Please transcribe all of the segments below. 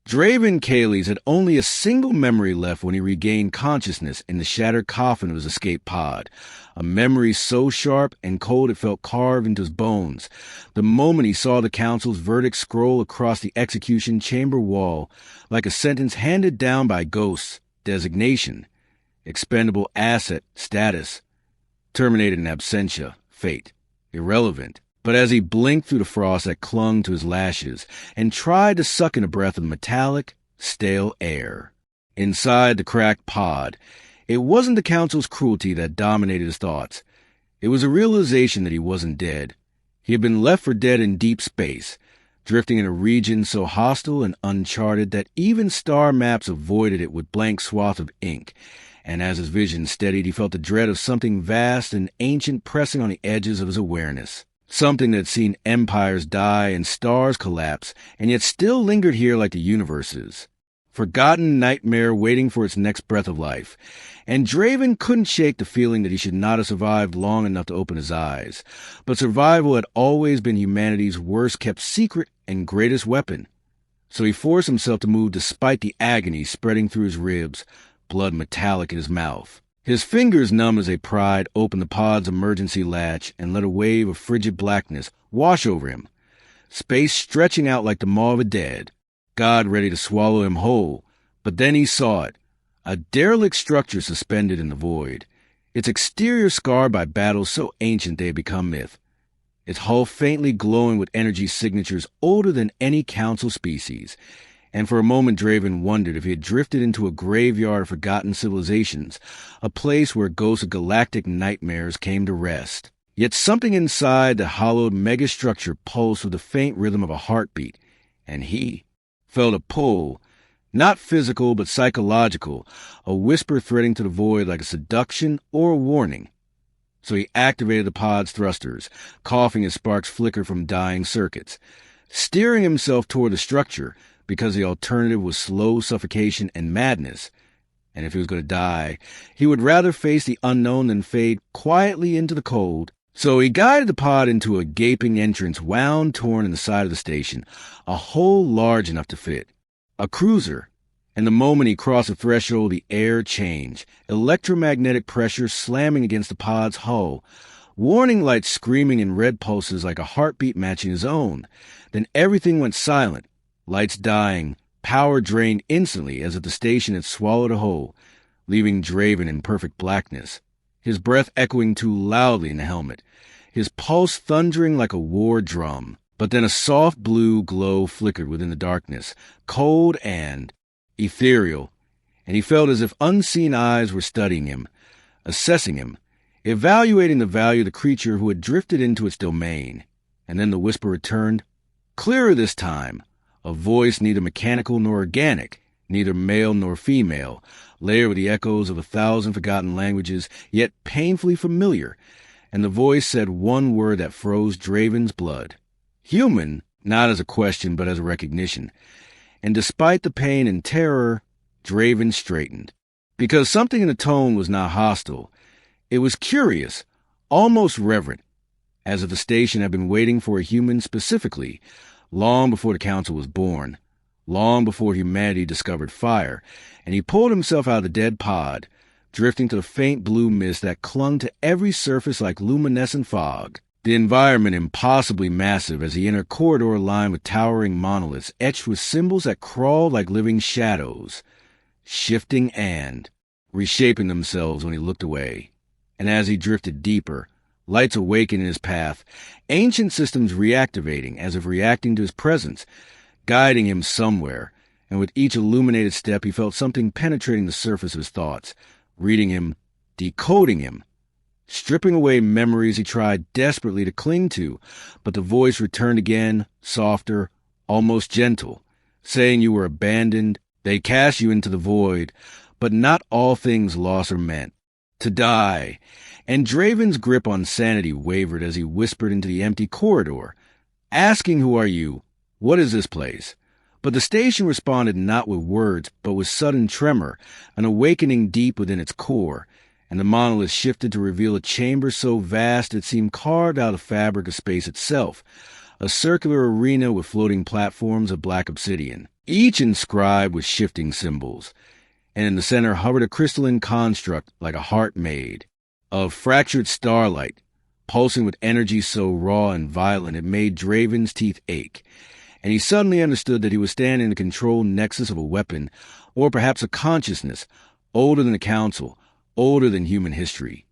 Draven Kales had only a single memory left when he regained consciousness in the shattered coffin of his escape pod, a memory so sharp and cold it felt carved into his bones. The moment he saw the council's verdict scroll across the execution chamber wall, like a sentence handed down by ghosts, designation, expendable asset, status, terminated in absentia, fate, irrelevant. But as he blinked through the frost that clung to his lashes and tried to suck in a breath of metallic, stale air, inside the cracked pod, it wasn't the council's cruelty that dominated his thoughts. It was a realization that he wasn't dead. He had been left for dead in deep space, drifting in a region so hostile and uncharted that even star maps avoided it with blank swaths of ink. And as his vision steadied, he felt the dread of something vast and ancient pressing on the edges of his awareness. Something that had seen empires die and stars collapse, and yet still lingered here like the universe's. Forgotten nightmare waiting for its next breath of life. And Draven couldn't shake the feeling that he should not have survived long enough to open his eyes. But survival had always been humanity's worst-kept secret and greatest weapon. So he forced himself to move despite the agony spreading through his ribs, blood metallic in his mouth. His fingers numb as they pried open the pod's emergency latch and let a wave of frigid blackness wash over him, space stretching out like the maw of a dead, God ready to swallow him whole. But then he saw it, a derelict structure suspended in the void, its exterior scarred by battles so ancient they had become myth, its hull faintly glowing with energy signatures older than any council species. And for a moment Draven wondered if he had drifted into a graveyard of forgotten civilizations, a place where ghosts of galactic nightmares came to rest. Yet something inside the hollowed megastructure pulsed with the faint rhythm of a heartbeat, and he felt a pull, not physical but psychological, a whisper threading to the void like a seduction or a warning. So he activated the pod's thrusters, coughing as sparks flickered from dying circuits, steering himself toward the structure, because the alternative was slow suffocation and madness. And if he was going to die, he would rather face the unknown than fade quietly into the cold. So he guided the pod into a gaping entrance wound torn in the side of the station, a hole large enough to fit. A cruiser. And the moment he crossed the threshold, the air changed, electromagnetic pressure slamming against the pod's hull, warning lights screaming in red pulses like a heartbeat matching his own. Then everything went silent. Lights dying, power drained instantly as if the station had swallowed a whole, leaving Draven in perfect blackness, his breath echoing too loudly in the helmet, his pulse thundering like a war drum. But then a soft blue glow flickered within the darkness, cold and ethereal, and he felt as if unseen eyes were studying him, assessing him, evaluating the value of the creature who had drifted into its domain. And then the whisper returned, clearer this time. A voice neither mechanical nor organic, neither male nor female, layered with the echoes of 1,000 forgotten languages, yet painfully familiar. And the voice said one word that froze Draven's blood. Human, not as a question but as a recognition. And despite the pain and terror, Draven straightened. Because something in the tone was not hostile. It was curious, almost reverent, as if the station had been waiting for a human specifically, long before the council was born, long before humanity discovered fire, and he pulled himself out of the dead pod, drifting to the faint blue mist that clung to every surface like luminescent fog. The environment impossibly massive as he entered a corridor lined with towering monoliths etched with symbols that crawled like living shadows, shifting and reshaping themselves when he looked away. And as he drifted deeper, lights awakened in his path, ancient systems reactivating as if reacting to his presence, guiding him somewhere, and with each illuminated step he felt something penetrating the surface of his thoughts, reading him, decoding him, stripping away memories he tried desperately to cling to, but the voice returned again, softer, almost gentle, saying you were abandoned, they cast you into the void, but not all things lost are meant. To die. And Draven's grip on sanity wavered as he whispered into the empty corridor, asking who are you? What is this place? But the station responded not with words, but with sudden tremor, an awakening deep within its core, and the monolith shifted to reveal a chamber so vast it seemed carved out of the fabric of space itself, a circular arena with floating platforms of black obsidian, each inscribed with shifting symbols, and in the center hovered a crystalline construct like a heart made of fractured starlight, pulsing with energy so raw and violent it made Draven's teeth ache, and he suddenly understood that he was standing in the controlled nexus of a weapon, or perhaps a consciousness, older than the Council, older than human history,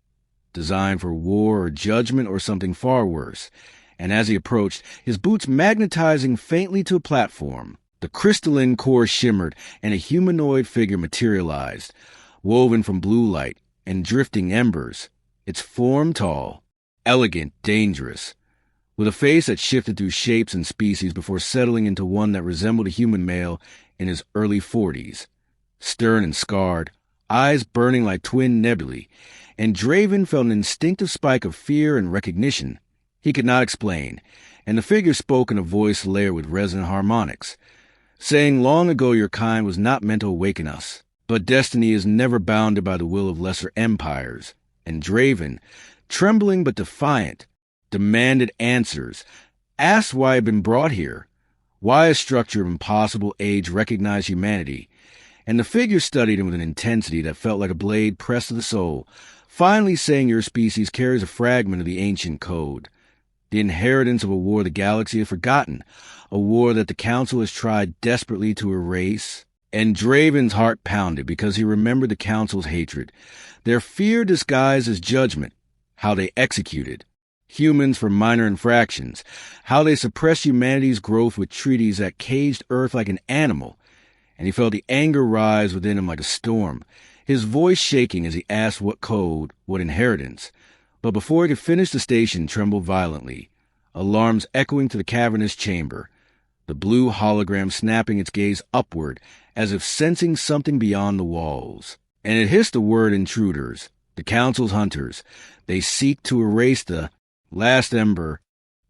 designed for war or judgment or something far worse. And as he approached, his boots magnetizing faintly to a platform, the crystalline core shimmered and a humanoid figure materialized, woven from blue light and drifting embers, its form tall, elegant, dangerous, with a face that shifted through shapes and species before settling into one that resembled a human male in his early 40s, stern and scarred, eyes burning like twin nebulae, and Draven felt an instinctive spike of fear and recognition he could not explain, and the figure spoke in a voice layered with resonant harmonics, saying, "Long ago your kind was not meant to awaken us, but destiny is never bounded by the will of lesser empires." And Draven, trembling but defiant, demanded answers, asked why he had been brought here, why a structure of impossible age recognized humanity, and the figure studied him with an intensity that felt like a blade pressed to the soul, finally saying your species carries a fragment of the ancient code, the inheritance of a war the galaxy had forgotten, a war that the Council has tried desperately to erase. And Draven's heart pounded because he remembered the Council's hatred, their fear disguised as judgment, how they executed humans for minor infractions, how they suppressed humanity's growth with treaties that caged Earth like an animal, and he felt the anger rise within him like a storm, his voice shaking as he asked what code, what inheritance. But before he could finish, the station trembled violently, alarms echoing to the cavernous chamber, the blue hologram snapping its gaze upward as if sensing something beyond the walls. And it hissed the word intruders, the Council's hunters. They seek to erase the last ember,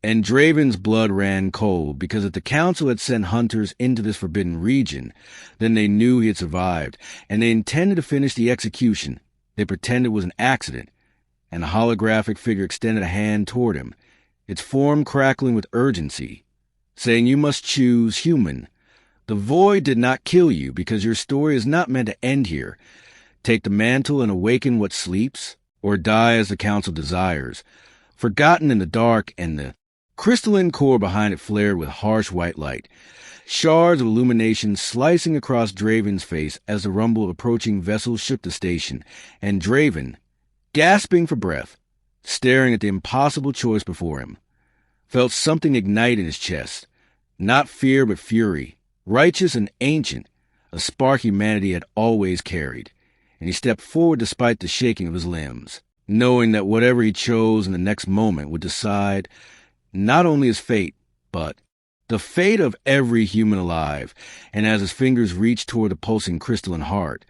and Draven's blood ran cold, because if the Council had sent hunters into this forbidden region, then they knew he had survived, and they intended to finish the execution. They pretended it was an accident, and the holographic figure extended a hand toward him, its form crackling with urgency, saying, "You must choose human. The void did not kill you, because your story is not meant to end here. Take the mantle and awaken what sleeps, or die as the Council desires." Forgotten in the dark, and the crystalline core behind it flared with harsh white light, shards of illumination slicing across Draven's face as the rumble of approaching vessels shook the station, and Draven, gasping for breath, staring at the impossible choice before him, felt something ignite in his chest, not fear but fury, righteous and ancient, a spark humanity had always carried, and he stepped forward despite the shaking of his limbs, knowing that whatever he chose in the next moment would decide not only his fate, but the fate of every human alive. And as his fingers reached toward the pulsing crystalline heart,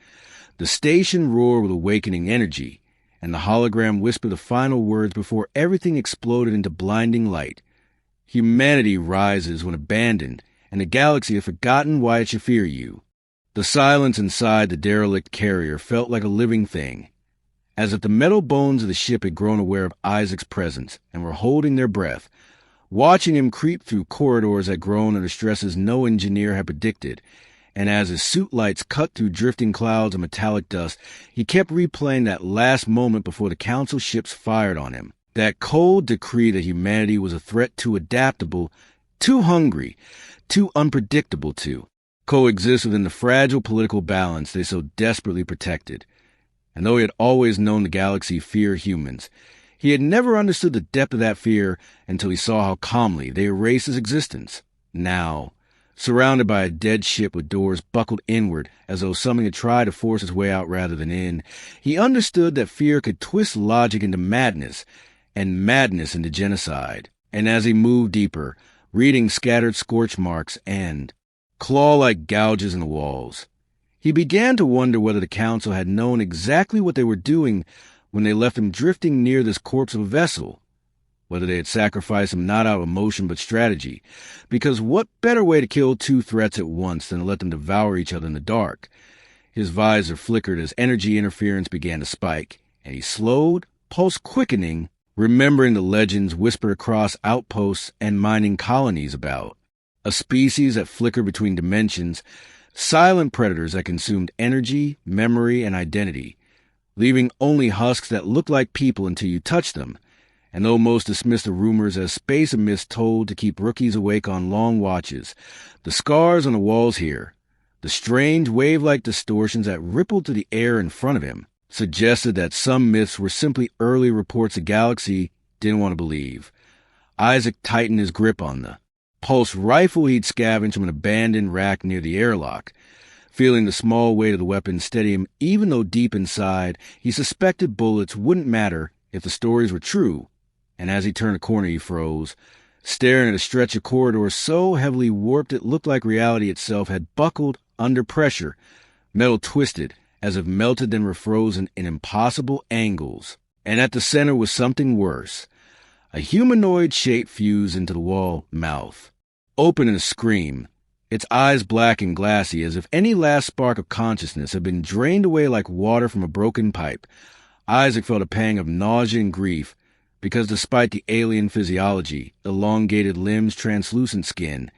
the station roared with awakening energy, and the hologram whispered the final words before everything exploded into blinding light. Humanity rises when abandoned, and the galaxy has forgotten why it should fear you. The silence inside the derelict carrier felt like a living thing, as if the metal bones of the ship had grown aware of Isaac's presence and were holding their breath, watching him creep through corridors that groaned under stresses no engineer had predicted. And as his suit lights cut through drifting clouds of metallic dust, he kept replaying that last moment before the Council ships fired on him, that cold decree that humanity was a threat too adaptable, too hungry, too unpredictable to coexist within the fragile political balance they so desperately protected. And though he had always known the galaxy feared humans, he had never understood the depth of that fear until he saw how calmly they erased his existence. Now, surrounded by a dead ship with doors buckled inward as though something had tried to force its way out rather than in, he understood that fear could twist logic into madness, and madness into genocide. And as he moved deeper, reading scattered scorch marks and claw-like gouges in the walls, he began to wonder whether the Council had known exactly what they were doing when they left him drifting near this corpse of a vessel, whether they had sacrificed him not out of emotion but strategy, because what better way to kill two threats at once than to let them devour each other in the dark? His visor flickered as energy interference began to spike, and he slowed, pulse quickening, remembering the legends whispered across outposts and mining colonies about a species that flickered between dimensions, silent predators that consumed energy, memory, and identity, leaving only husks that looked like people until you touched them. And though most dismissed the rumors as space myths told to keep rookies awake on long watches, the scars on the walls here, the strange wave-like distortions that rippled through the air in front of him, suggested that some myths were simply early reports the galaxy didn't want to believe. Isaac tightened his grip on the pulse rifle he'd scavenged from an abandoned rack near the airlock, feeling the small weight of the weapon steady him even though deep inside he suspected bullets wouldn't matter if the stories were true. And as he turned a corner he froze, staring at a stretch of corridor so heavily warped it looked like reality itself had buckled under pressure, metal twisted, as if melted then refrozen in impossible angles. And at the center was something worse. A humanoid shape fused into the wall mouth, open in a scream, its eyes black and glassy as if any last spark of consciousness had been drained away like water from a broken pipe. Isaac felt a pang of nausea and grief, because despite the alien physiology, elongated limbs, translucent skin,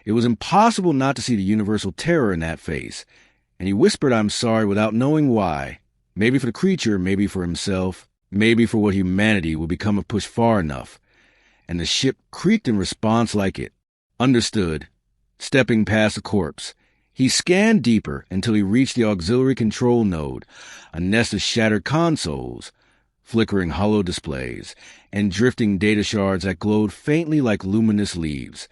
it was impossible not to see the universal terror in that face. And he whispered, "I'm sorry," without knowing why. Maybe for the creature, maybe for himself, maybe for what humanity would become if pushed far enough. And the ship creaked in response like it. Understood. Stepping past the corpse, he scanned deeper until he reached the auxiliary control node, a nest of shattered consoles, flickering hollow displays, and drifting data shards that glowed faintly like luminous leaves.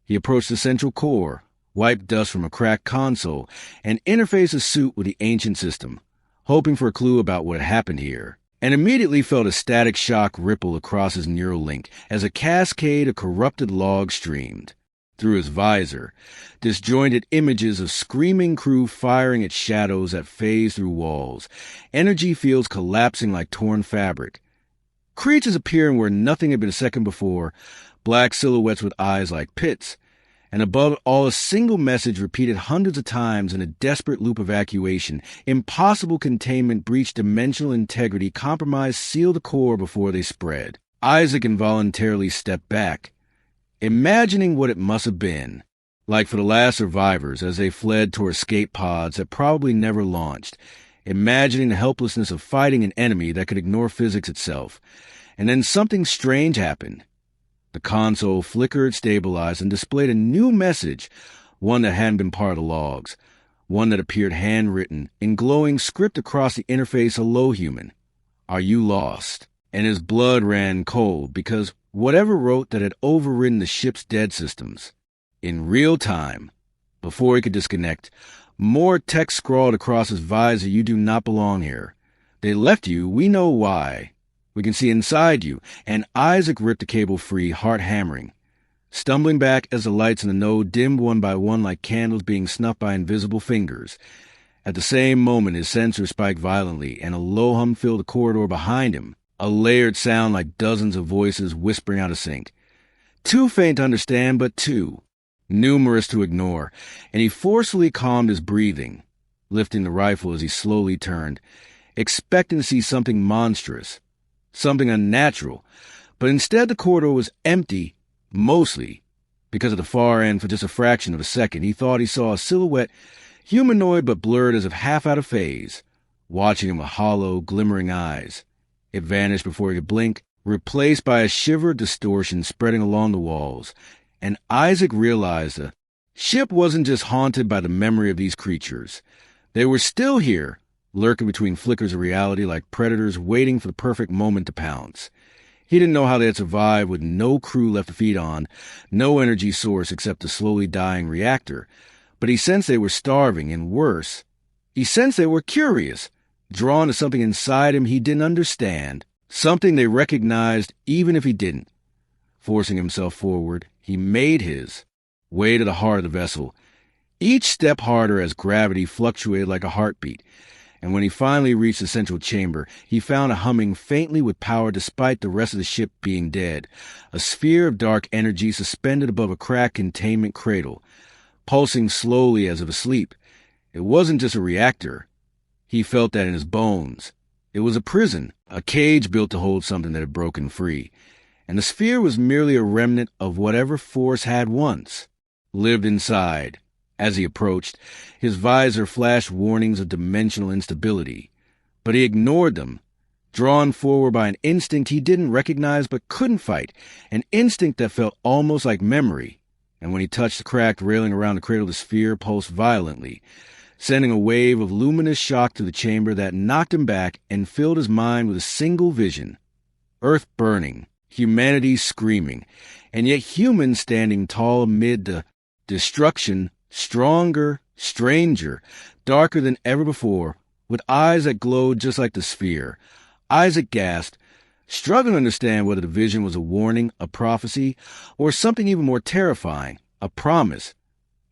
He approached the central core, wiped dust from a cracked console, and interfaced a suit with the ancient system, hoping for a clue about what had happened here, and immediately felt a static shock ripple across his neural link as a cascade of corrupted logs streamed. Through his visor, disjointed images of screaming crew firing at shadows that phased through walls, energy fields collapsing like torn fabric. Creatures appearing where nothing had been a second before, black silhouettes with eyes like pits, and above all a single message repeated hundreds of times in a desperate loop evacuation. Impossible containment, breached dimensional integrity, compromise, seal the core before they spread. Isaac involuntarily stepped back, imagining what it must have been like for the last survivors as they fled toward escape pods that probably never launched, imagining the helplessness of fighting an enemy that could ignore physics itself. And then something strange happened. The console flickered, stabilized, and displayed a new message, one that hadn't been part of the logs, one that appeared handwritten in glowing script across the interface. "Hello, human. Are you lost?" And his blood ran cold because whatever wrote that had overridden the ship's dead systems. In real time, before he could disconnect, more text scrawled across his visor. "You do not belong here. They left you. We know why. We can see inside you." And Isaac ripped the cable free, heart hammering, stumbling back as the lights in the node dimmed one by one like candles being snuffed by invisible fingers. At the same moment, his sensor spiked violently, and a low hum filled the corridor behind him, a layered sound like dozens of voices whispering out of sync. Too faint to understand, but too numerous to ignore, and he forcefully calmed his breathing, lifting the rifle as he slowly turned, expecting to see something monstrous, something unnatural. But instead the corridor was empty, mostly because at the far end, for just a fraction of a second, he thought he saw a silhouette, humanoid but blurred as if half out of phase, watching him with hollow, glimmering eyes. It vanished before he could blink, replaced by a shiver of distortion spreading along the walls. And Isaac realized the ship wasn't just haunted by the memory of these creatures. They were still here, lurking between flickers of reality like predators waiting for the perfect moment to pounce. He didn't know how they had survived with no crew left to feed on, no energy source except the slowly dying reactor. But he sensed they were starving, and worse, he sensed they were curious, drawn to something inside him he didn't understand, something they recognized even if he didn't. Forcing himself forward, he made his way to the heart of the vessel, each step harder as gravity fluctuated like a heartbeat. And when he finally reached the central chamber, he found it humming faintly with power despite the rest of the ship being dead, a sphere of dark energy suspended above a cracked containment cradle, pulsing slowly as if asleep. It wasn't just a reactor. He felt that in his bones, It was a prison, a cage built to hold something that had broken free. And the sphere was merely a remnant of whatever force had once lived inside. As he approached, his visor flashed warnings of dimensional instability. But he ignored them, drawn forward by an instinct he didn't recognize but couldn't fight, an instinct that felt almost like memory. And when he touched the cracked railing around the cradle, the sphere pulsed violently, sending a wave of luminous shock to the chamber that knocked him back and filled his mind with a single vision. Earth burning, humanity screaming, and yet humans standing tall amid the destruction, stronger, stranger, darker than ever before, with eyes that glowed just like the sphere. Isaac gasped, struggling to understand whether the vision was a warning, a prophecy, or something even more terrifying, a promise.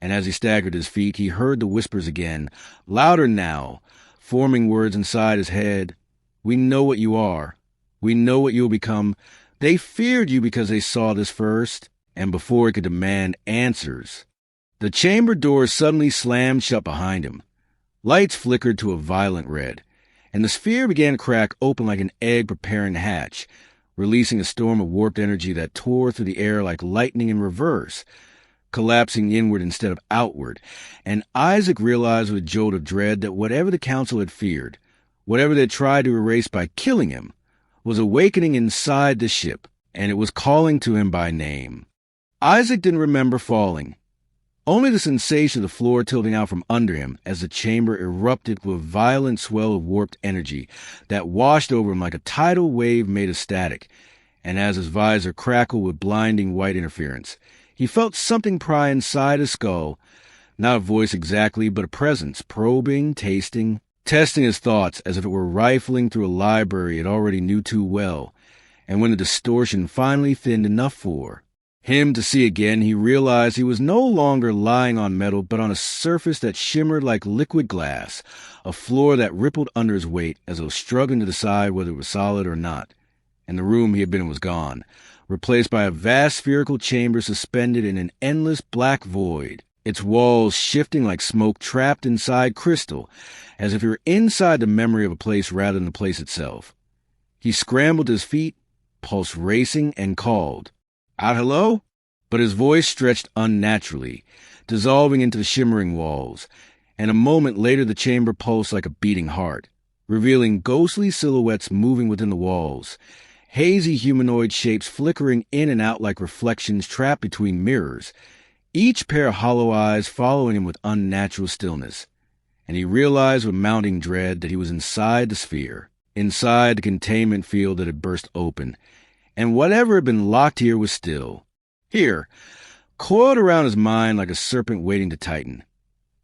And as he staggered to his feet, he heard the whispers again, louder now, forming words inside his head. We know what you are. We know what you will become. They feared you because they saw this first, and before he could demand answers. The chamber door suddenly slammed shut behind him. Lights flickered to a violent red, and the sphere began to crack open like an egg preparing to hatch, releasing a storm of warped energy that tore through the air like lightning in reverse, collapsing inward instead of outward. And Isaac realized with a jolt of dread that whatever the council had feared, whatever they had tried to erase by killing him, was awakening inside the ship, and it was calling to him by name. Isaac didn't remember falling. Only the sensation of the floor tilting out from under him as the chamber erupted with a violent swell of warped energy that washed over him like a tidal wave made of static, and as his visor crackled with blinding white interference, he felt something pry inside his skull, not a voice exactly, but a presence, probing, tasting, testing his thoughts as if it were rifling through a library it already knew too well. And when the distortion finally thinned enough for him to see again, he realized he was no longer lying on metal, but on a surface that shimmered like liquid glass, a floor that rippled under his weight as though struggling to decide whether it was solid or not. And the room he had been in was gone, replaced by a vast spherical chamber suspended in an endless black void, its walls shifting like smoke trapped inside crystal, as if he were inside the memory of a place rather than the place itself. He scrambled to his feet, pulse racing, and called, "Out, hello?" But his voice stretched unnaturally, dissolving into the shimmering walls, and a moment later the chamber pulsed like a beating heart, revealing ghostly silhouettes moving within the walls, hazy humanoid shapes flickering in and out like reflections trapped between mirrors, each pair of hollow eyes following him with unnatural stillness. And he realized with mounting dread that he was inside the sphere, inside the containment field that had burst open, and whatever had been locked here was still here, coiled around his mind like a serpent waiting to tighten.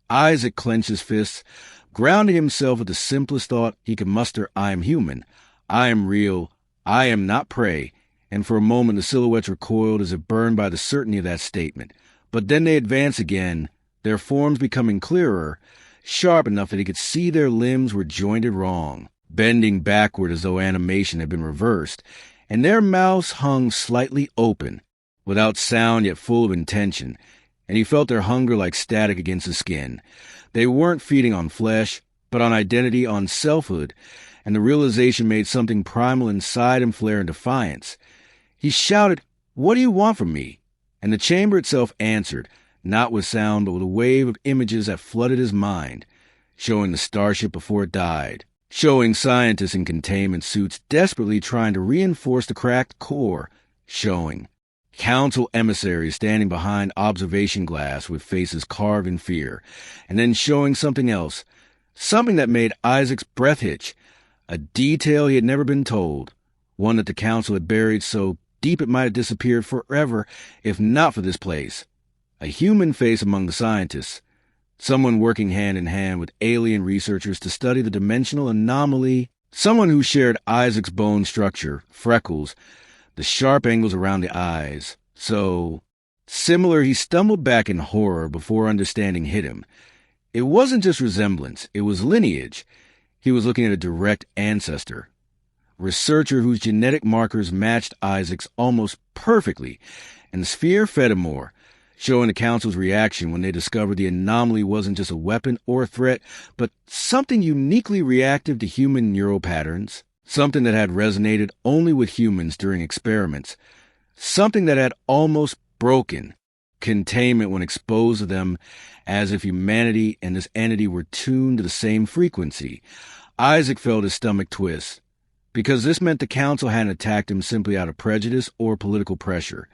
Isaac clenched his fists, grounding himself with the simplest thought he could muster: I am human, I am real, I am not prey. And for a moment the silhouettes recoiled as if burned by the certainty of that statement. But then they advanced again, their forms becoming clearer, sharp enough that he could see their limbs were jointed wrong, bending backward as though animation had been reversed, and their mouths hung slightly open, without sound yet full of intention, and he felt their hunger like static against his skin. They weren't feeding on flesh, but on identity, on selfhood, and the realization made something primal inside him flare in defiance. He shouted, "What do you want from me?" And the chamber itself answered, not with sound, but with a wave of images that flooded his mind, showing the starship before it died, showing scientists in containment suits desperately trying to reinforce the cracked core, showing council emissaries standing behind observation glass with faces carved in fear, and then showing something else, something that made Isaac's breath hitch, a detail he had never been told, one that the council had buried so deep it might have disappeared forever if not for this place. A human face among the scientists, someone working hand in hand with alien researchers to study the dimensional anomaly, someone who shared Isaac's bone structure, freckles, the sharp angles around the eyes. So similar, he stumbled back in horror before understanding hit him. It wasn't just resemblance, it was lineage. He was looking at a direct ancestor, researcher whose genetic markers matched Isaac's almost perfectly, and the sphere fed him more, showing the Council's reaction when they discovered the anomaly wasn't just a weapon or a threat, but something uniquely reactive to human neural patterns, something that had resonated only with humans during experiments, something that had almost broken containment when exposed to them, as if humanity and this entity were tuned to the same frequency. Isaac felt his stomach twist, because this meant the Council hadn't attacked him simply out of prejudice or political pressure.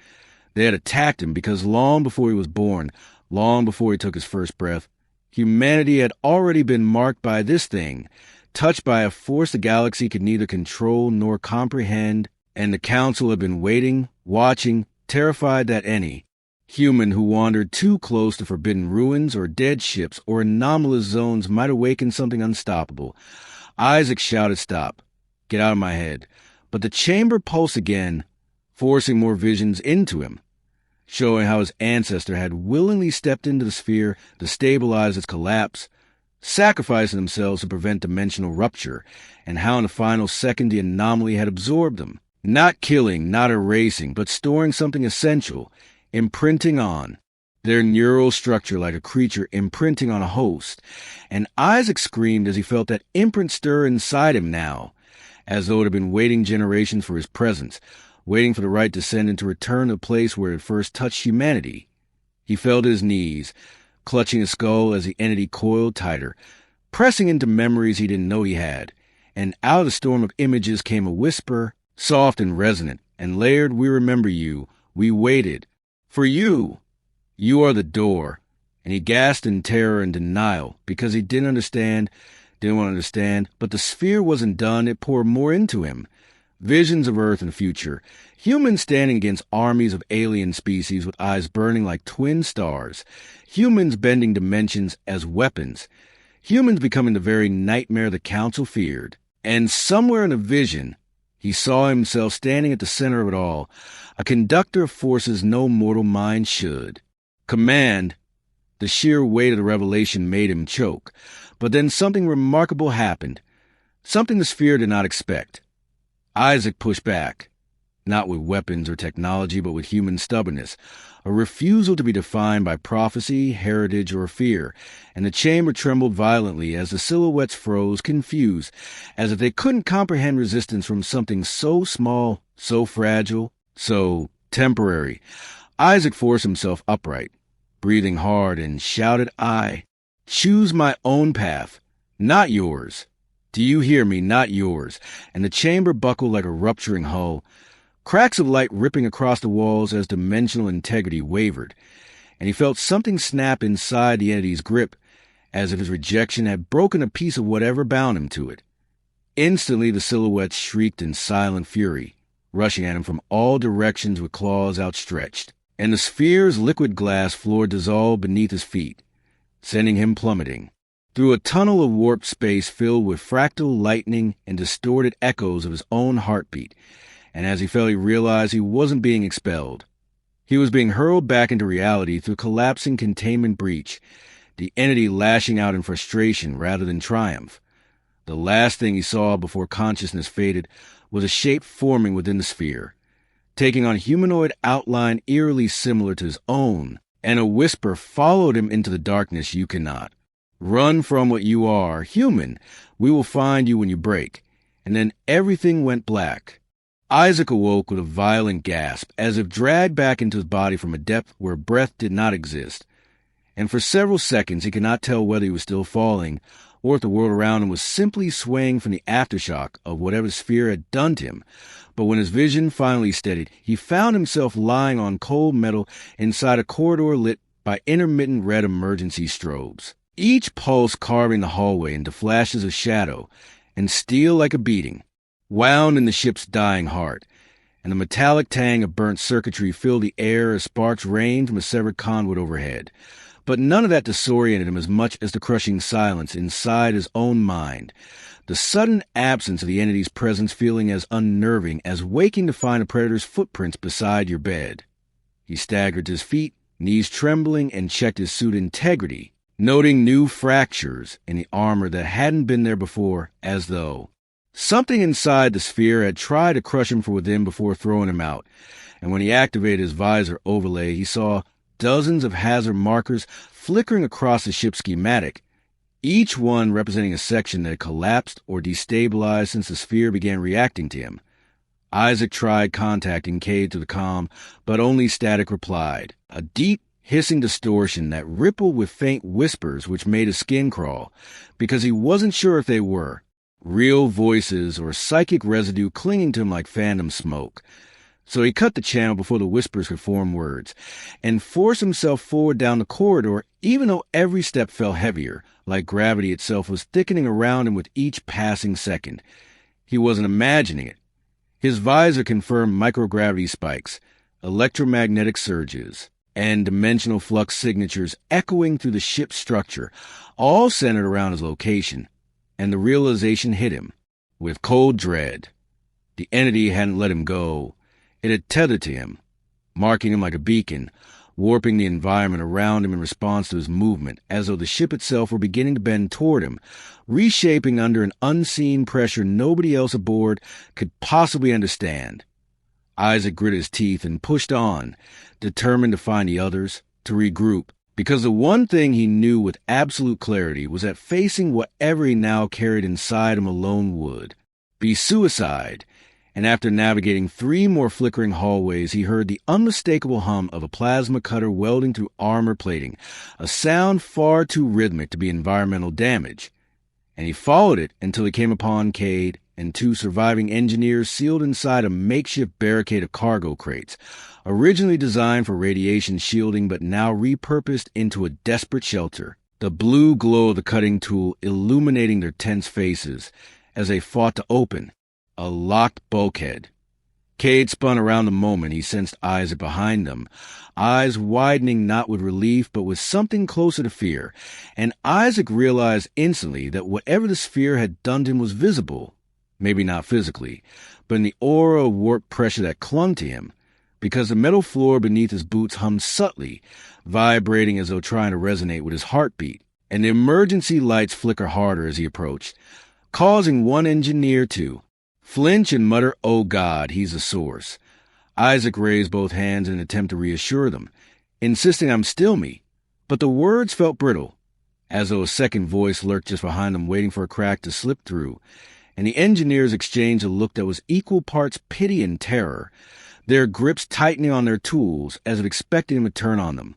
They had attacked him because long before he was born, long before he took his first breath, humanity had already been marked by this thing, touched by a force the galaxy could neither control nor comprehend, and the Council had been waiting, watching, terrified that any human who wandered too close to forbidden ruins or dead ships or anomalous zones might awaken something unstoppable. Isaac shouted, "Stop. Get out of my head." But the chamber pulsed again, forcing more visions into him, showing how his ancestor had willingly stepped into the sphere to stabilize its collapse, sacrificing themselves to prevent dimensional rupture, and how in the final second the anomaly had absorbed them, not killing, not erasing, but storing something essential, imprinting on their neural structure like a creature imprinting on a host. And Isaac screamed as he felt that imprint stir inside him now, as though it had been waiting generations for his presence, waiting for the right descendant to return to the place where it first touched humanity. He fell to his knees, clutching his skull as the entity coiled tighter, pressing into memories he didn't know he had. And out of the storm of images came a whisper, soft and resonant, and layered, "We remember you. We waited. For you. You are the door." And he gasped in terror and denial, because he didn't want to understand, but the sphere wasn't done. It poured more into him. Visions of Earth and future. Humans standing against armies of alien species with eyes burning like twin stars. Humans bending dimensions as weapons. Humans becoming the very nightmare the Council feared. And somewhere in a vision, he saw himself standing at the center of it all, a conductor of forces no mortal mind should command. The sheer weight of the revelation made him choke. But then something remarkable happened, something the sphere did not expect. Isaac pushed back, not with weapons or technology, but with human stubbornness, a refusal to be defined by prophecy, heritage, or fear, and the chamber trembled violently as the silhouettes froze, confused, as if they couldn't comprehend resistance from something so small, so fragile, so temporary. Isaac forced himself upright, breathing hard, and shouted, "I choose my own path, not yours. Do you hear me? Not yours." And the chamber buckled like a rupturing hull, cracks of light ripping across the walls as dimensional integrity wavered, and he felt something snap inside the entity's grip, as if his rejection had broken a piece of whatever bound him to it. Instantly the silhouettes shrieked in silent fury, rushing at him from all directions with claws outstretched, and the sphere's liquid glass floor dissolved beneath his feet, sending him plummeting through a tunnel of warped space filled with fractal lightning and distorted echoes of his own heartbeat. And as he fell, he realized he wasn't being expelled. He was being hurled back into reality through a collapsing containment breach, the entity lashing out in frustration rather than triumph. The last thing he saw before consciousness faded was a shape forming within the sphere, taking on humanoid outline eerily similar to his own, and a whisper followed him into the darkness. "You cannot. Run from what you are. Human. We will find you when you break." And then everything went black. Isaac awoke with a violent gasp, as if dragged back into his body from a depth where breath did not exist. And for several seconds he could not tell whether he was still falling, or if the world around him was simply swaying from the aftershock of whatever the sphere had done to him. But when his vision finally steadied, he found himself lying on cold metal inside a corridor lit by intermittent red emergency strobes, each pulse carving the hallway into flashes of shadow and steel like a beating, wound in the ship's dying heart, and the metallic tang of burnt circuitry filled the air as sparks rained from a severed conduit overhead. But none of that disoriented him as much as the crushing silence inside his own mind, the sudden absence of the entity's presence feeling as unnerving as waking to find a predator's footprints beside your bed. He staggered to his feet, knees trembling, and checked his suit integrity, noting new fractures in the armor that hadn't been there before, as though something inside the sphere had tried to crush him from within before throwing him out. And when he activated his visor overlay, he saw dozens of hazard markers flickering across the ship's schematic, each one representing a section that had collapsed or destabilized since the sphere began reacting to him. Isaac tried contacting Cade through the comm, but only static replied, a deep, hissing distortion that rippled with faint whispers which made his skin crawl, because he wasn't sure if they were real voices or psychic residue clinging to him like phantom smoke. So he cut the channel before the whispers could form words, and forced himself forward down the corridor, even though every step felt heavier, like gravity itself was thickening around him with each passing second. He wasn't imagining it. His visor confirmed microgravity spikes, electromagnetic surges, and dimensional flux signatures echoing through the ship's structure, all centered around his location. And the realization hit him with cold dread. The entity hadn't let him go. It had tethered to him, marking him like a beacon, warping the environment around him in response to his movement, as though the ship itself were beginning to bend toward him, reshaping under an unseen pressure nobody else aboard could possibly understand. Isaac gritted his teeth and pushed on, determined to find the others, to regroup, because the one thing he knew with absolute clarity was that facing whatever he now carried inside him alone would be suicide. And after navigating 3 more flickering hallways, he heard the unmistakable hum of a plasma cutter welding through armor plating, a sound far too rhythmic to be environmental damage. And he followed it until he came upon Cade and 2 surviving engineers sealed inside a makeshift barricade of cargo crates, originally designed for radiation shielding but now repurposed into a desperate shelter, the blue glow of the cutting tool illuminating their tense faces as they fought to open a locked bulkhead. Cade spun around the moment he sensed Isaac behind them, eyes widening not with relief but with something closer to fear, and Isaac realized instantly that whatever the sphere had done to him was visible, maybe not physically, but in the aura of warp pressure that clung to him, because the metal floor beneath his boots hummed subtly, vibrating as though trying to resonate with his heartbeat, and the emergency lights flicker harder as he approached, causing one engineer to flinch and mutter, "Oh God, he's the source." Isaac raised both hands in an attempt to reassure them, insisting, "I'm still me," but the words felt brittle, as though a second voice lurked just behind them waiting for a crack to slip through, and the engineers exchanged a look that was equal parts pity and terror, their grips tightening on their tools as if expecting him to turn on them.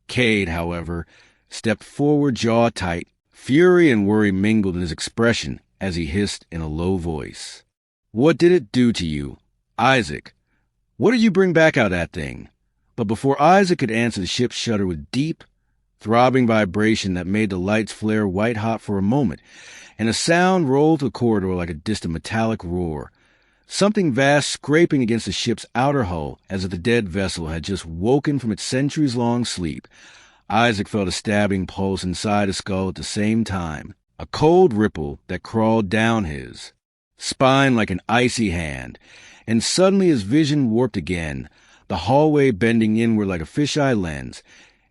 Cade, however, stepped forward, jaw tight, fury and worry mingled in his expression as he hissed in a low voice, "What did it do to you? Isaac, what did you bring back out of that thing?" But before Isaac could answer, the ship shuddered with deep, throbbing vibration that made the lights flare white-hot for a moment, and a sound rolled through the corridor like a distant metallic roar, something vast scraping against the ship's outer hull as if the dead vessel had just woken from its centuries-long sleep. Isaac felt a stabbing pulse inside his skull at the same time, a cold ripple that crawled down his spine like an icy hand, and suddenly his vision warped again, the hallway bending inward like a fisheye lens,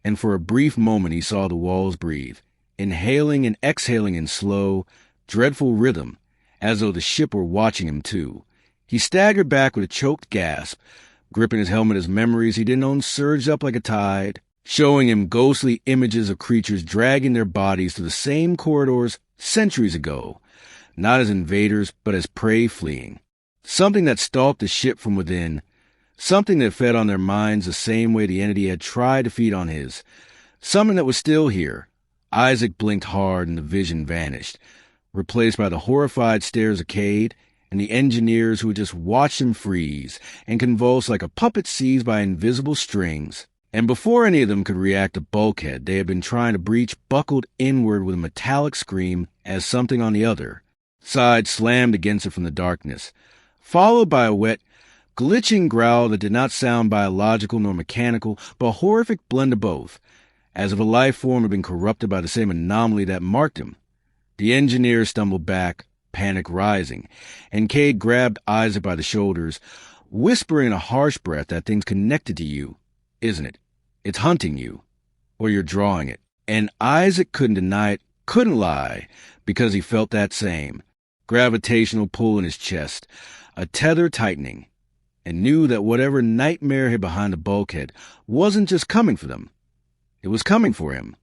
and for a brief moment he saw the walls breathe, inhaling and exhaling in slow, dreadful rhythm, as though the ship were watching him too. He staggered back with a choked gasp, gripping his helmet as memories he didn't own surged up like a tide, showing him ghostly images of creatures dragging their bodies through the same corridors centuries ago, not as invaders, but as prey fleeing. Something that stalked the ship from within, something that fed on their minds the same way the entity had tried to feed on his, something that was still here. Isaac blinked hard and the vision vanished, replaced by the horrified stares of Cade and the engineers who had just watched him freeze and convulse like a puppet seized by invisible strings. And before any of them could react, the bulkhead they had been trying to breach buckled inward with a metallic scream as something on the other side slammed against it from the darkness, followed by a wet, glitching growl that did not sound biological nor mechanical, but a horrific blend of both, as if a life form had been corrupted by the same anomaly that marked him. The engineer stumbled back, panic rising, and Cade grabbed Isaac by the shoulders, whispering in a harsh breath that thing's connected to you, isn't it? It's hunting you, or you're drawing it. And Isaac couldn't deny it, couldn't lie, because he felt that same gravitational pull in his chest, a tether tightening, and knew that whatever nightmare hid behind the bulkhead wasn't just coming for them. It was coming for him.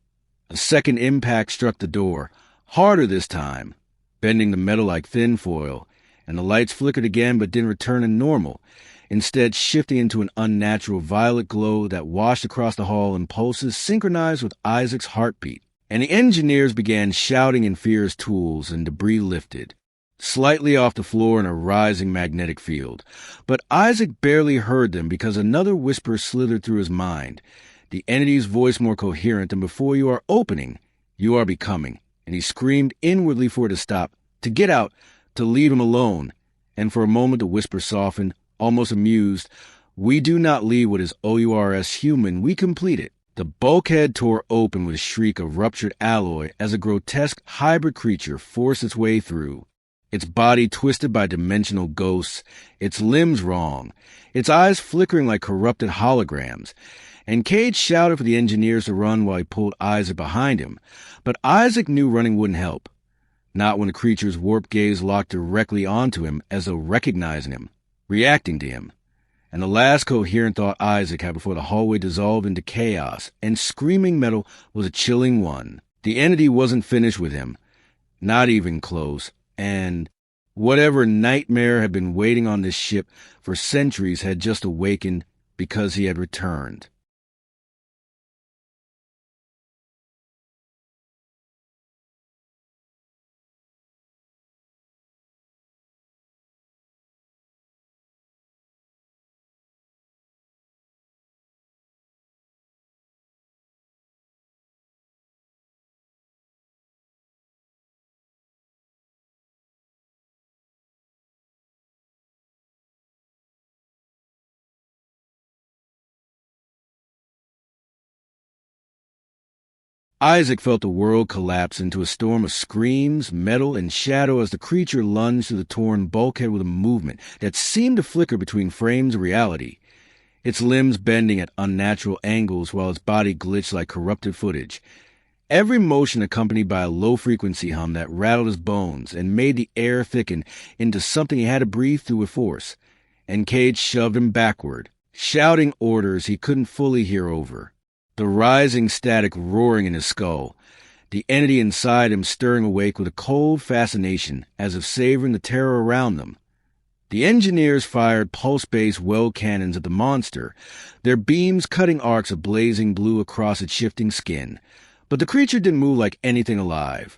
A second impact struck the door, harder this time, bending the metal like thin foil, and the lights flickered again but didn't return to normal, instead shifting into an unnatural violet glow that washed across the hall in pulses synchronized with Isaac's heartbeat. And the engineers began shouting in fear as tools and debris lifted, slightly off the floor in a rising magnetic field. But Isaac barely heard them because another whisper slithered through his mind, the entity's voice more coherent than before. "You are opening, you are becoming." And he screamed inwardly for it to stop, to get out, to leave him alone. And for a moment the whisper softened, almost amused. "We do not leave what is OURS human, we complete it." The bulkhead tore open with a shriek of ruptured alloy as a grotesque hybrid creature forced its way through, its body twisted by dimensional ghosts, its limbs wrong, its eyes flickering like corrupted holograms. And Cade shouted for the engineers to run while he pulled Isaac behind him. But Isaac knew running wouldn't help. Not when the creature's warped gaze locked directly onto him as though recognizing him, reacting to him. And the last coherent thought Isaac had before the hallway dissolved into chaos and screaming metal was a chilling one. The entity wasn't finished with him, not even close, and whatever nightmare had been waiting on this ship for centuries had just awakened because he had returned. Isaac felt the world collapse into a storm of screams, metal, and shadow as the creature lunged through the torn bulkhead with a movement that seemed to flicker between frames of reality, its limbs bending at unnatural angles while its body glitched like corrupted footage. Every motion accompanied by a low-frequency hum that rattled his bones and made the air thicken into something he had to breathe through with force. And Cade shoved him backward, shouting orders he couldn't fully hear over. The rising static roaring in his skull, the entity inside him stirring awake with a cold fascination as if savoring the terror around them. The engineers fired pulse-based well cannons at the monster, their beams cutting arcs of blazing blue across its shifting skin. But the creature didn't move like anything alive.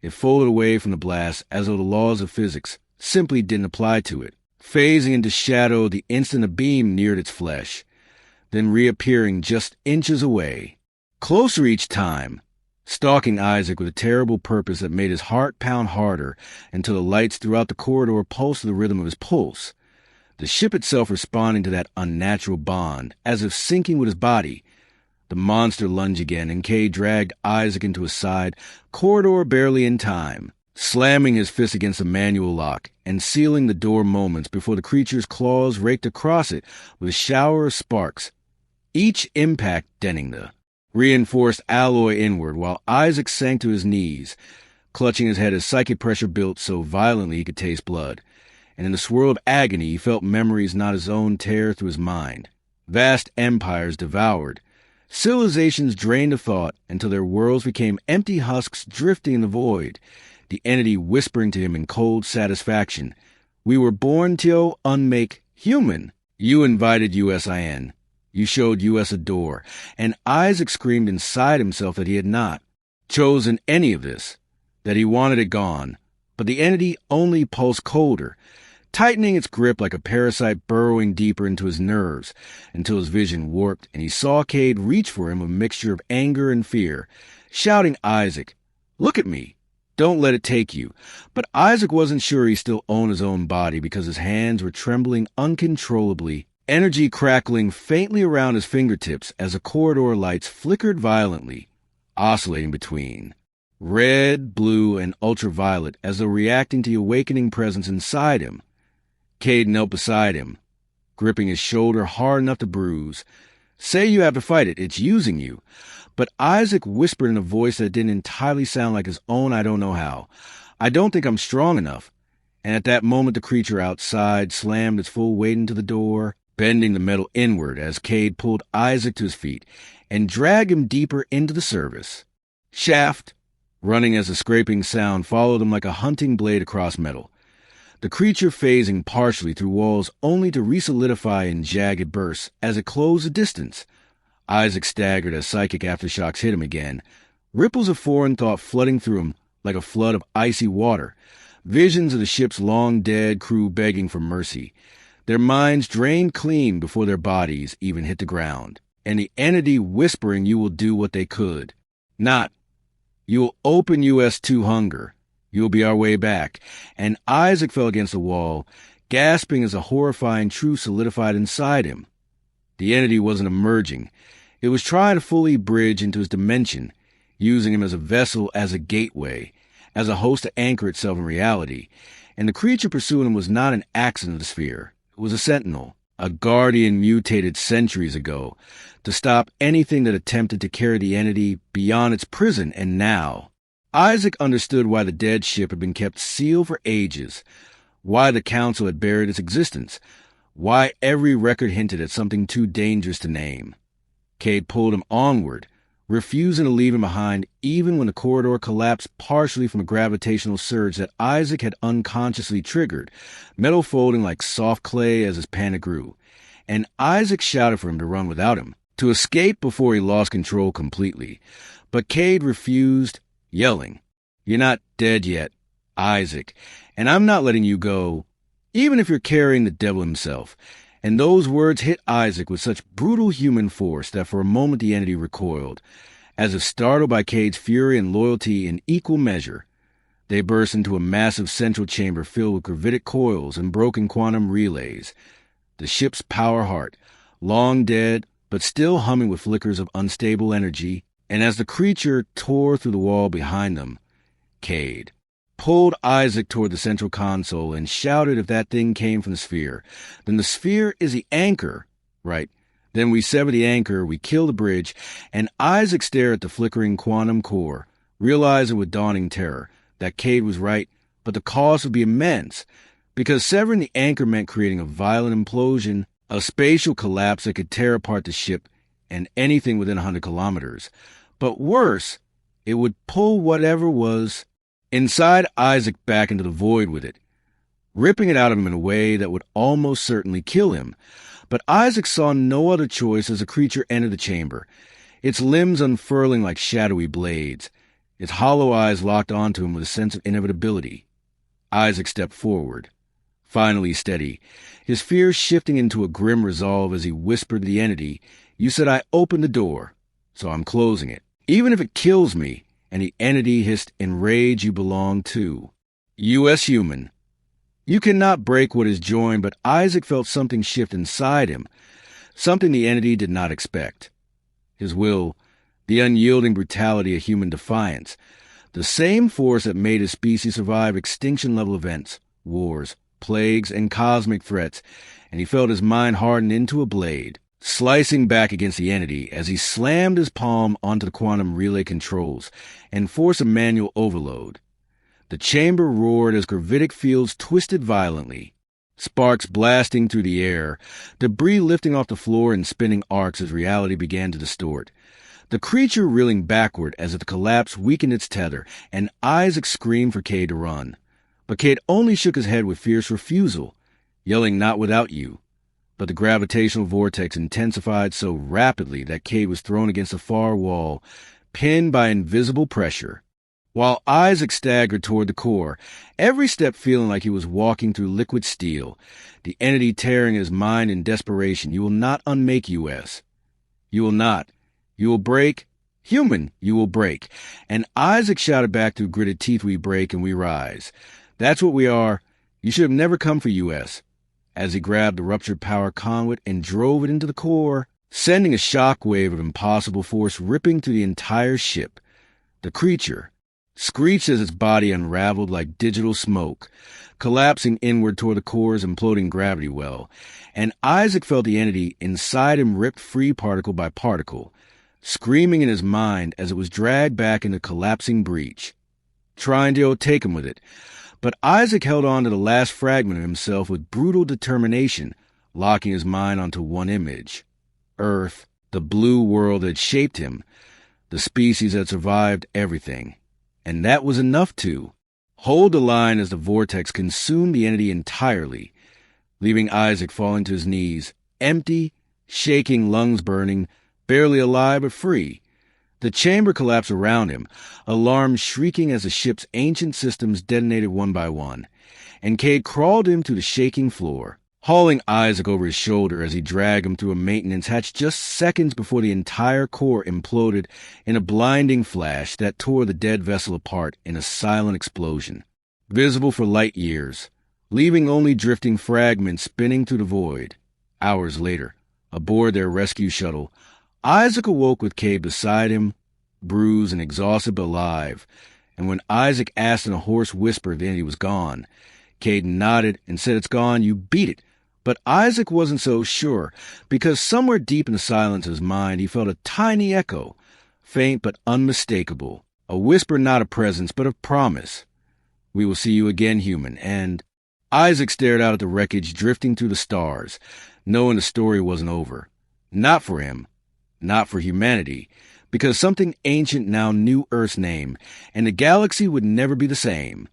It folded away from the blast as though the laws of physics simply didn't apply to it, phasing into shadow the instant a beam neared its flesh, then reappearing just inches away, closer each time, stalking Isaac with a terrible purpose that made his heart pound harder until the lights throughout the corridor pulsed to the rhythm of his pulse, the ship itself responding to that unnatural bond, as if syncing with his body. The monster lunged again, and Cade dragged Isaac into his side, corridor barely in time, slamming his fist against the manual lock and sealing the door moments before the creature's claws raked across it with a shower of sparks, each impact denting the reinforced alloy inward while Isaac sank to his knees, clutching his head as psychic pressure built so violently he could taste blood. And in the swirl of agony he felt memories not his own tear through his mind. Vast empires devoured, civilizations drained of thought until their worlds became empty husks drifting in the void, the entity whispering to him in cold satisfaction, "We were born to unmake human. You invited USIN. You showed US a door." And Isaac screamed inside himself that he had not chosen any of this, that he wanted it gone. But the entity only pulsed colder, tightening its grip like a parasite burrowing deeper into his nerves until his vision warped and he saw Cade reach for him with a mixture of anger and fear, shouting, "Isaac, look at me. Don't let it take you." But Isaac wasn't sure he still owned his own body because his hands were trembling uncontrollably, energy crackling faintly around his fingertips as the corridor lights flickered violently, oscillating between red, blue, and ultraviolet as though reacting to the awakening presence inside him. Cade knelt beside him, gripping his shoulder hard enough to bruise. "Say you have to fight it. It's using you." But Isaac whispered in a voice that didn't entirely sound like his own. "I don't know how. I don't think I'm strong enough. And at that moment the creature outside slammed its full weight into the door, bending the metal inward as Cade pulled Isaac to his feet and dragged him deeper into the service. Shaft, running as the scraping sound followed him like a hunting blade across metal. The creature phasing partially through walls only to resolidify in jagged bursts as it closed the distance. Isaac staggered as psychic aftershocks hit him again, ripples of foreign thought flooding through him like a flood of icy water, visions of the ship's long-dead crew begging for mercy, their minds drained clean before their bodies even hit the ground, and the entity whispering you will do what they could. Not, you will open US-2 hunger. You will be our way back. And Isaac fell against the wall, gasping as a horrifying truth solidified inside him. The entity wasn't emerging. It was trying to fully bridge into his dimension, using him as a vessel, as a gateway, as a host to anchor itself in reality. And the creature pursuing him was not an accident of the sphere. It was a sentinel, a guardian mutated centuries ago, to stop anything that attempted to carry the entity beyond its prison. And now Isaac understood why the dead ship had been kept sealed for ages, why the council had buried its existence, why every record hinted at something too dangerous to name. Cade pulled him onward, refusing to leave him behind even when the corridor collapsed partially from a gravitational surge that Isaac had unconsciously triggered, metal folding like soft clay as his panic grew. And Isaac shouted for him to run without him, to escape before he lost control completely. But Cade refused, yelling, "You're not dead yet, Isaac, and I'm not letting you go, even if you're carrying the devil himself." And those words hit Isaac with such brutal human force that for a moment the entity recoiled, as if startled by Cade's fury and loyalty in equal measure. They burst into a massive central chamber filled with gravitic coils and broken quantum relays. The ship's power heart, long dead, but still humming with flickers of unstable energy, and as the creature tore through the wall behind them, Cade pulled Isaac toward the central console and shouted if that thing came from the sphere, then the sphere is the anchor, right? Then we sever the anchor, we kill the bridge, and Isaac stared at the flickering quantum core, realizing with dawning terror that Cade was right, but the cost would be immense, because severing the anchor meant creating a violent implosion, a spatial collapse that could tear apart the ship and anything within 100 kilometers. But worse, it would pull whatever was inside Isaac back into the void with it, ripping it out of him in a way that would almost certainly kill him. But Isaac saw no other choice as the creature entered the chamber, its limbs unfurling like shadowy blades, its hollow eyes locked onto him with a sense of inevitability. Isaac stepped forward, finally steady, his fears shifting into a grim resolve as he whispered to the entity, "You said I opened the door, so I'm closing it. Even if it kills me." And the entity hissed in rage, "You belong to U.S. human. You cannot break what is joined." But Isaac felt something shift inside him, something the entity did not expect. His will, the unyielding brutality of human defiance, the same force that made his species survive extinction-level events, wars, plagues, and cosmic threats, and he felt his mind harden into a blade, slicing back against the entity as he slammed his palm onto the quantum relay controls and forced a manual overload. The chamber roared as gravitic fields twisted violently, sparks blasting through the air, debris lifting off the floor in spinning arcs as reality began to distort. The creature reeling backward as if the collapse weakened its tether, and Isaac screamed for Cade to run. But Cade only shook his head with fierce refusal, yelling, "Not without you." But the gravitational vortex intensified so rapidly that Cade was thrown against a far wall, pinned by invisible pressure, while Isaac staggered toward the core, every step feeling like he was walking through liquid steel, the entity tearing his mind in desperation. "You will not unmake US. You will not. You will break. Human, you will break." And Isaac shouted back through gritted teeth, "We break and we rise. That's what we are. You should have never come for US." As he grabbed the ruptured power conduit and drove it into the core, sending a shock wave of impossible force ripping through the entire ship. The creature screeched as its body unraveled like digital smoke, collapsing inward toward the core's imploding gravity well, and Isaac felt the entity inside him ripped free particle by particle, screaming in his mind as it was dragged back into the collapsing breach, trying to overtake him with it. But Isaac held on to the last fragment of himself with brutal determination, locking his mind onto one image. Earth, the blue world that shaped him, the species that survived everything. And that was enough to hold the line as the vortex consumed the entity entirely, leaving Isaac falling to his knees, empty, shaking, lungs burning, barely alive but free. The chamber collapsed around him, alarms shrieking as the ship's ancient systems detonated one by one, and Cade crawled him to the shaking floor, hauling Isaac over his shoulder as he dragged him through a maintenance hatch just seconds before the entire core imploded in a blinding flash that tore the dead vessel apart in a silent explosion, visible for light years, leaving only drifting fragments spinning through the void. Hours later, aboard their rescue shuttle, Isaac awoke with Cade beside him, bruised and exhausted but alive, and when Isaac asked in a hoarse whisper if the entity was gone, Cade nodded and said, "It's gone, you beat it." But Isaac wasn't so sure, because somewhere deep in the silence of his mind he felt a tiny echo, faint but unmistakable, a whisper not of presence but of promise. "We will see you again, human," and Isaac stared out at the wreckage drifting through the stars, knowing the story wasn't over. Not for him. Not for humanity, because something ancient now knew Earth's name, and the galaxy would never be the same.